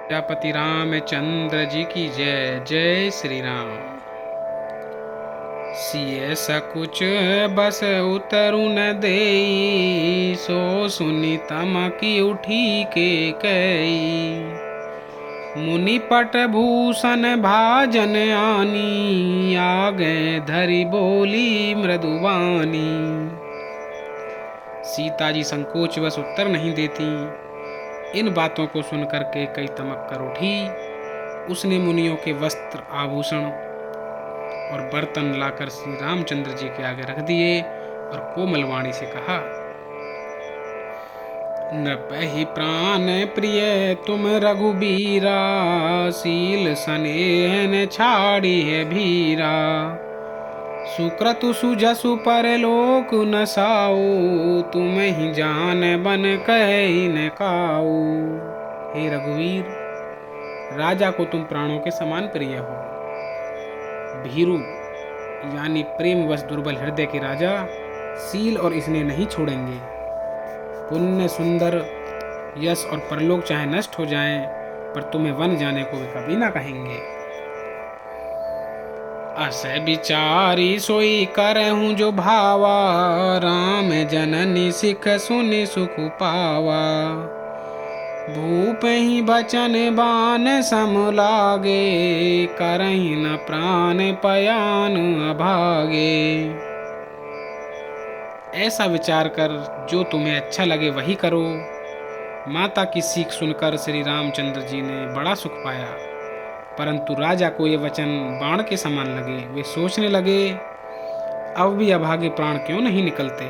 प्रजापति रामचंद्र जी की जय। जय श्री राम। सिय सकुच बस उतरु न देई, सो सुनि तमकी उठी के कई। मुनि पट भूषण भाजन आनी, आगे धरि बोली मृदुवानी। सीता जी संकोच बस उत्तर नहीं देती। इन बातों को सुनकर के कई तमक कर उठी। उसने मुनियों के वस्त्र आभूषण और बर्तन लाकर श्री रामचंद्र जी के आगे रख दिए और कोमल वाणी से कहा, नृपहि प्राण प्रिय तुम रघुबीरा, सील स्नेह छाड़ी है भीरा। सुक्रतु सुजसु परलोक न साऊ, तुम ही जान बन कहि न काऊ। हे रघुवीर, राजा को तुम प्राणों के समान प्रिय हो। भीरु यानी प्रेम वश दुर्बल हृदय के राजा सील और स्नेह नहीं छोड़ेंगे। पुण्य, सुंदर, यश और परलोक चाहे नष्ट हो जाएं, पर तुम्हें वन जाने को वे कभी ना कहेंगे। अस विचारी सोई करहूँ जो भावा, राम जननी सिख सुनि सुख पावा। भूप ही बचन बान सम लागे, करहि न प्राण पयान अभागे। ऐसा विचार कर जो तुम्हें अच्छा लगे वही करो। माता की सीख सुनकर श्री रामचंद्र जी ने बड़ा सुख पाया, परंतु राजा को ये वचन बाण के समान लगे। वे सोचने लगे, अब भी अभागे प्राण क्यों नहीं निकलते।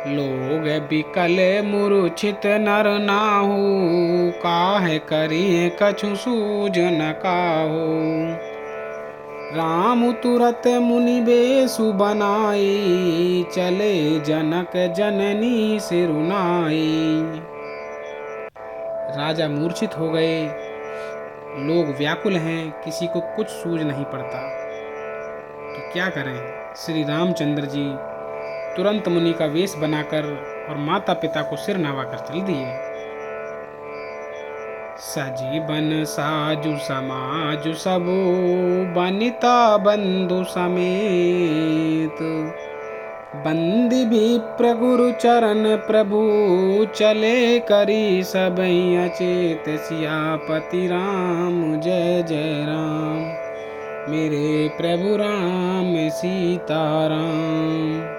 लोग बिकल मूर्छित नर नाहु, काहे करिए कछु सूझ न काहू। राम तुरत मुनि बेसु बनाई, चले जनक जननी सिरुनाई। राजा मूर्छित हो गए, लोग व्याकुल हैं, किसी को कुछ सूझ नहीं पड़ता कि क्या करें। श्री रामचंद्र जी तुरंत मुनि का वेश बनाकर और माता पिता को सिर नवाकर चल दिए। सजीवन साजु समाजु सबो, बनिता बंधु समेत। बंदी विप्र गुरु चरण प्रभु, चले करी सब अचेत। सियापति राम जय जय राम, मेरे प्रभु राम सीताराम।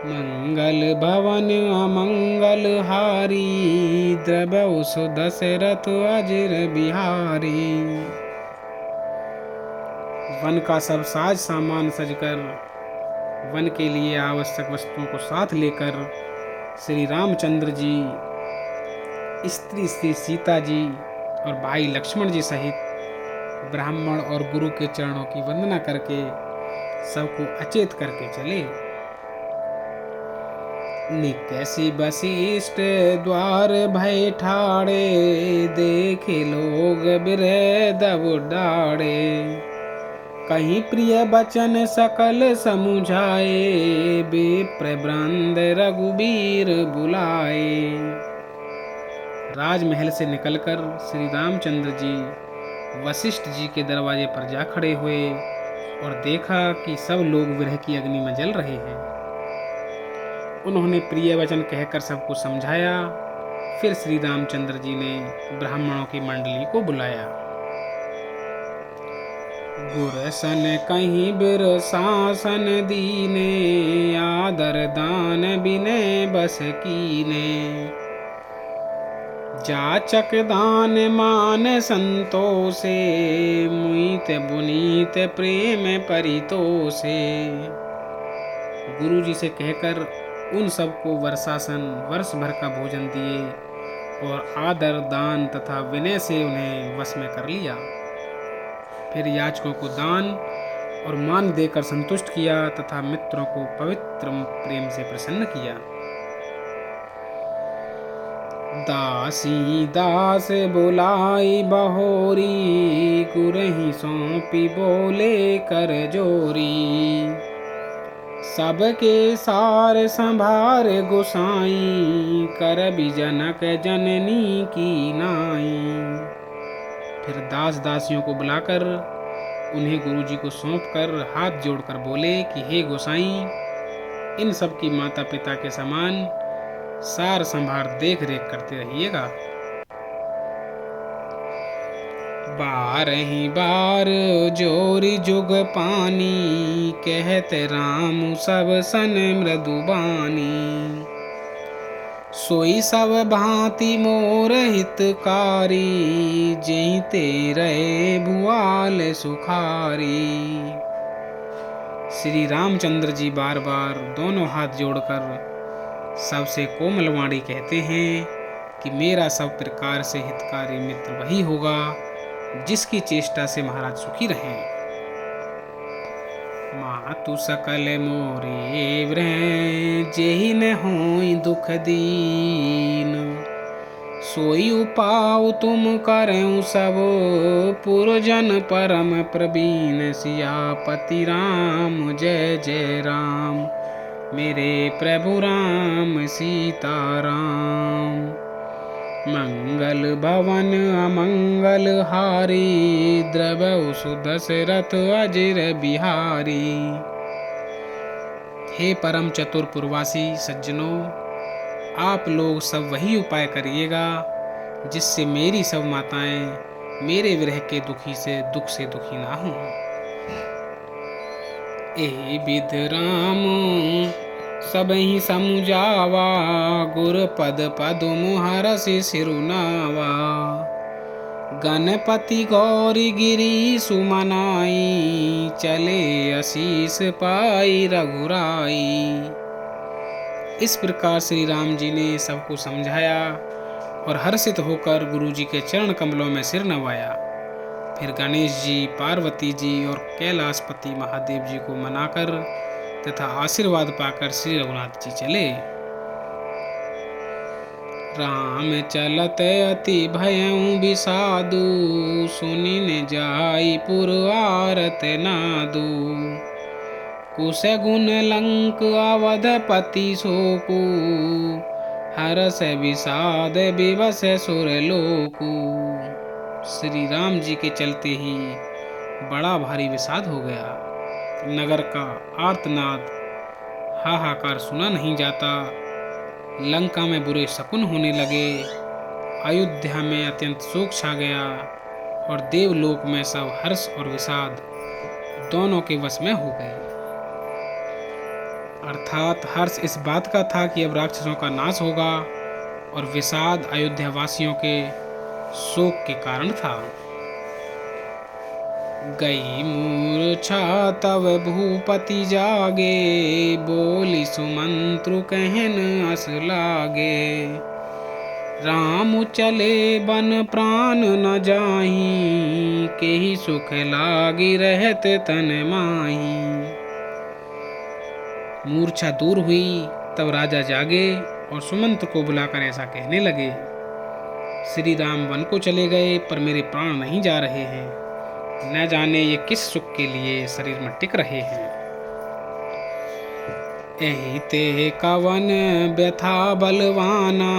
मंगल भवन अमंगल हारी, द्रवौ सु दशरथ अजिर बिहारी। वन का सब साज सामान सजकर, वन के लिए आवश्यक वस्तुओं को साथ लेकर श्री रामचंद्र जी स्त्री श्री सीता जी और भाई लक्ष्मण जी सहित ब्राह्मण और गुरु के चरणों की वंदना करके सबको अचेत करके चले। निकसी वशिष्ठ द्वार भय ठाड़े, देखे लोग बिरह दब डाड़े। कहीं प्रिय बचन सकल समुझाए, विप्र वृंद रघुबीर बुलाए। राजमहल से निकलकर श्री रामचंद्र जी वशिष्ठ जी के दरवाजे पर जा खड़े हुए और देखा कि सब लोग विरह की अग्नि में जल रहे हैं। उन्होंने प्रिय वचन कहकर सबको समझाया। फिर श्री रामचंद्र जी ने ब्राह्मणों की मंडली को बुलाया। गुरसन कहीं बिर शासन दीने, आदर दान बिने बस कीने। जाचक दान मान संतोषे, मुईत बुनीत प्रेम परितोषे। गुरु जी से कहकर उन सबको वर्षासन वर्ष भर का भोजन दिए और आदर दान तथा विनय से उन्हें वश में कर लिया। फिर याचकों को दान और मान देकर संतुष्ट किया तथा मित्रों को पवित्र प्रेम से प्रसन्न किया। दासी दास बुलाई बहोरी, गुरहि सौंपी बोले कर जोरी। सबके सार संभार गोसाई, कर भी जनक जननी की नाई। फिर दास दासियों को बुलाकर उन्हें गुरुजी को सौंपकर हाथ जोड़कर बोले कि हे गोसाई, इन सब की माता पिता के समान सार संभार देख रेख करते रहिएगा। 12 बार जोरी जुग पानी, कहते राम सब सन मृदुबानी। सोई सब भांति मोर हितकारी, जेहि तेरे भुआल सुखारी। श्री रामचंद्र जी बार बार दोनों हाथ जोड़कर सबसे कोमल वाणी कहते हैं कि मेरा सब प्रकार से हितकारी मित्र वही होगा जिसकी चेष्टा से महाराज सुखी रहें। मातु सकल मोरे व्रह, जेहि न होई दुख दीन। सोई उपाउ तुम करऊं सब, पुरजन परम प्रवीण। सियापति राम जय जय राम, मेरे प्रभु राम सीताराम। मंगल भवन अमंगल हारी, द्रवहु सुदशरथ अजिर बिहारी। हे परम चतुर पुरवासी सज्जनों, आप लोग सब वही उपाय करिएगा जिससे मेरी सब माताएं मेरे विरह के दुखी से दुखी ना हों। एहि विध राम सबहि समुझावा, गुर पद पदुम हरषि सिरुनावा। गणपति गौरी गिरी सुमनाई, चले आशीष पाई रघुराई। इस प्रकार श्री राम जी ने सबको समझाया और हर्षित होकर गुरु जी के चरण कमलों में सिर नवाया। फिर गणेश जी, पार्वती जी और कैलाशपति महादेव जी को मनाकर तथा आशीर्वाद पाकर श्री रघुनाथ जी चले। राम चलत अति भयउ विषादु, सुनि न जाई पुर आरत नादु। कुश गुण लंक अवधपति शोकु, हरष विषाद विवश सुरलोकु। श्री राम जी के चलते ही बड़ा भारी विषाद हो गया। नगर का आर्तनाद हाहाकार सुना नहीं जाता। लंका में बुरे शकुन होने लगे। अयोध्या में अत्यंत शोक छा गया और देवलोक में सब हर्ष और विषाद दोनों के वश में हो गए। अर्थात हर्ष इस बात का था कि अब राक्षसों का नाश होगा और विषाद अयोध्या वासियों के शोक के कारण था। गई मूर्छा तब भूपति जागे, बोली सुमंत्रु कहन अस लागे। राम चले बन प्राण न जाही, केहि सुख लागी रहत तन माही। मूर्छा दूर हुई तब राजा जागे और सुमंत्र को बुलाकर ऐसा कहने लगे, श्री राम वन को चले गए पर मेरे प्राण नहीं जा रहे हैं। न जाने ये किस सुख के लिए शरीर में टिक रहे हैं। एहि ते कवन व्यथा बलवाना,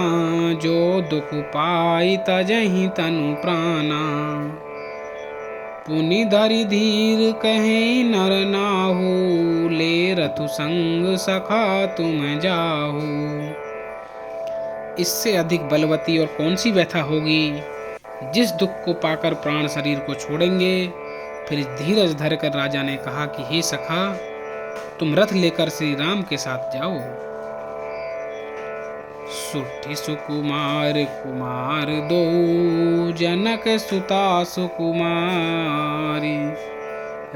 जो दुख पाई तजहि तनु प्राणा। पुनि धरि धीर कहे नर नाहु, ले रथु संग सखा तुम जाहु। इससे अधिक बलवती और कौन सी व्यथा होगी जिस दुख को पाकर प्राण शरीर को छोड़ेंगे। फिर धीरज धरकर राजा ने कहा कि हे सखा, तुम रथ लेकर श्री राम के साथ जाओ। सुठी सुकुमार कुमार दो, जनक सुता सुकुमारी।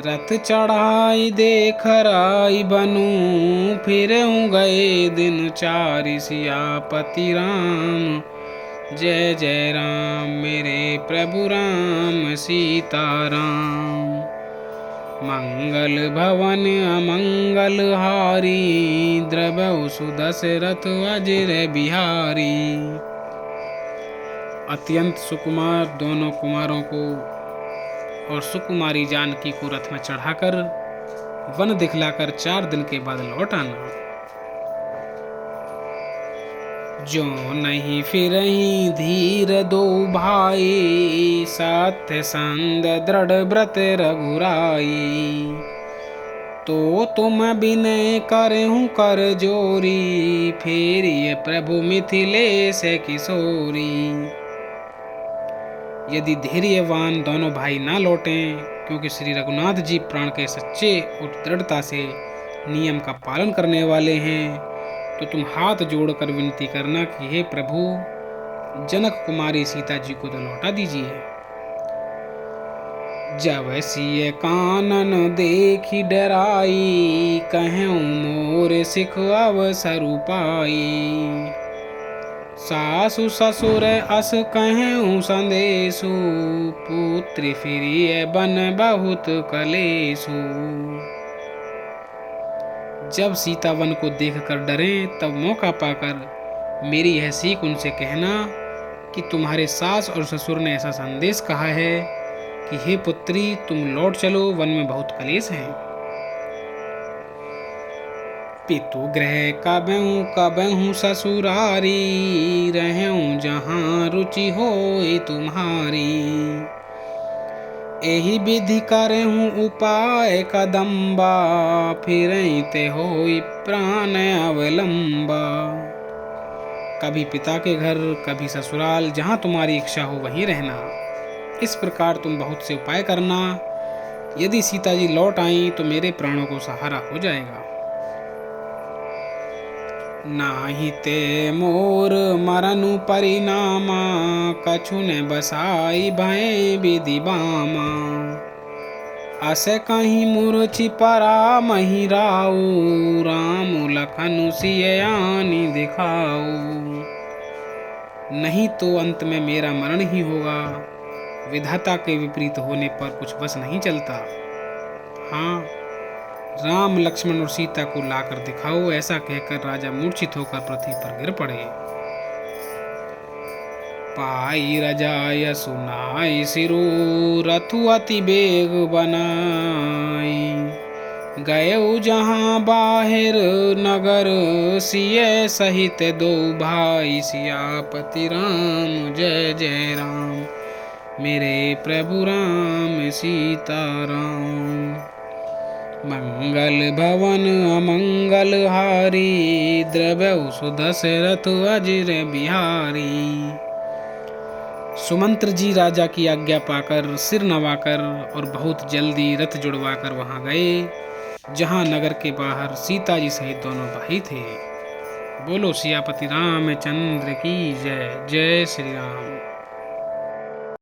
रथ चढ़ाई देख राई बनु, फिर गए दिन चारि। सियापति राम जय जय राम, मेरे प्रभु राम सीताराम। मंगल भवन अमंगल हारी, द्रवहु सुदशरथ अजिर बिहारी। अत्यंत सुकुमार दोनों कुमारों को और सुकुमारी जानकी को रथ में चढ़ाकर वन दिखलाकर 4 दिन के बाद लौट आना। जो नहीं फिरही धीर दो भाई, सत्य संग दृढ़ व्रत रघुराई। तो तुम विनय करहूँ कर जोरी, फिर ये प्रभु मिथिलेश किशोरी। यदि धैर्यवान दोनों भाई ना लौटें, क्योंकि श्री रघुनाथ जी प्राण के सच्चे और दृढ़ता से नियम का पालन करने वाले हैं, तो तुम हाथ जोड़कर विनती करना कि हे प्रभु, जनक कुमारी सीता जी को तो लौटा दीजिए। जब सिय कानन देखी डराई, कहूँ मोर सिख अवसर पाई। सासु ससुर अस कहूँ संदेशु, पुत्र फिरिय बन बहुत कलेशु। जब सीता वन को देखकर डरें, तब मौका पाकर मेरी यह सीख उनसे कहना कि तुम्हारे सास और ससुर ने ऐसा संदेश कहा है कि हे पुत्री, तुम लौट चलो, वन में बहुत कलेश है। पितु गृह कबहूँ ससुरारी, रहूं जहाँ रुचि होए तुम्हारी। एही विधि करहूँ उपाय कदम्बा, फिरते होई प्राण अवलंबा। कभी पिता के घर, कभी ससुराल, जहाँ तुम्हारी इच्छा हो वहीं रहना। इस प्रकार तुम बहुत से उपाय करना। यदि सीता जी लौट आई तो मेरे प्राणों को सहारा हो जाएगा। नाही ते मोर मरनु परिणामा, कछु ने बसाई भय विधि बामा। असे कहीं मूर्छि परा मही राऊ, राम लखन सिय आनी दिखाऊ। नहीं तो अंत में मेरा मरण ही होगा। विधाता के विपरीत होने पर कुछ बस नहीं चलता। हाँ, राम लक्ष्मण और सीता को लाकर दिखाओ। ऐसा कहकर राजा मूर्छित होकर पृथ्वी पर गिर पड़े। पाई रजाय सुनाई सिरु, रथु अति बेग बनाई। गए जहाँ बाहिर नगर, सिय सहित दो भाई। सियापति राम जय जय राम, मेरे प्रभु राम सीताराम। मंगल भवन अमंगल हारी, द्रव्य सुदशरथ अजिर बिहारी। सुमंत्र जी राजा की आज्ञा पाकर सिर नवाकर और बहुत जल्दी रथ जुड़वाकर वहां गए, जहां नगर के बाहर सीता जी सहित दोनों भाई थे। बोलो सियापति रामचंद्र की जय। जय श्री राम।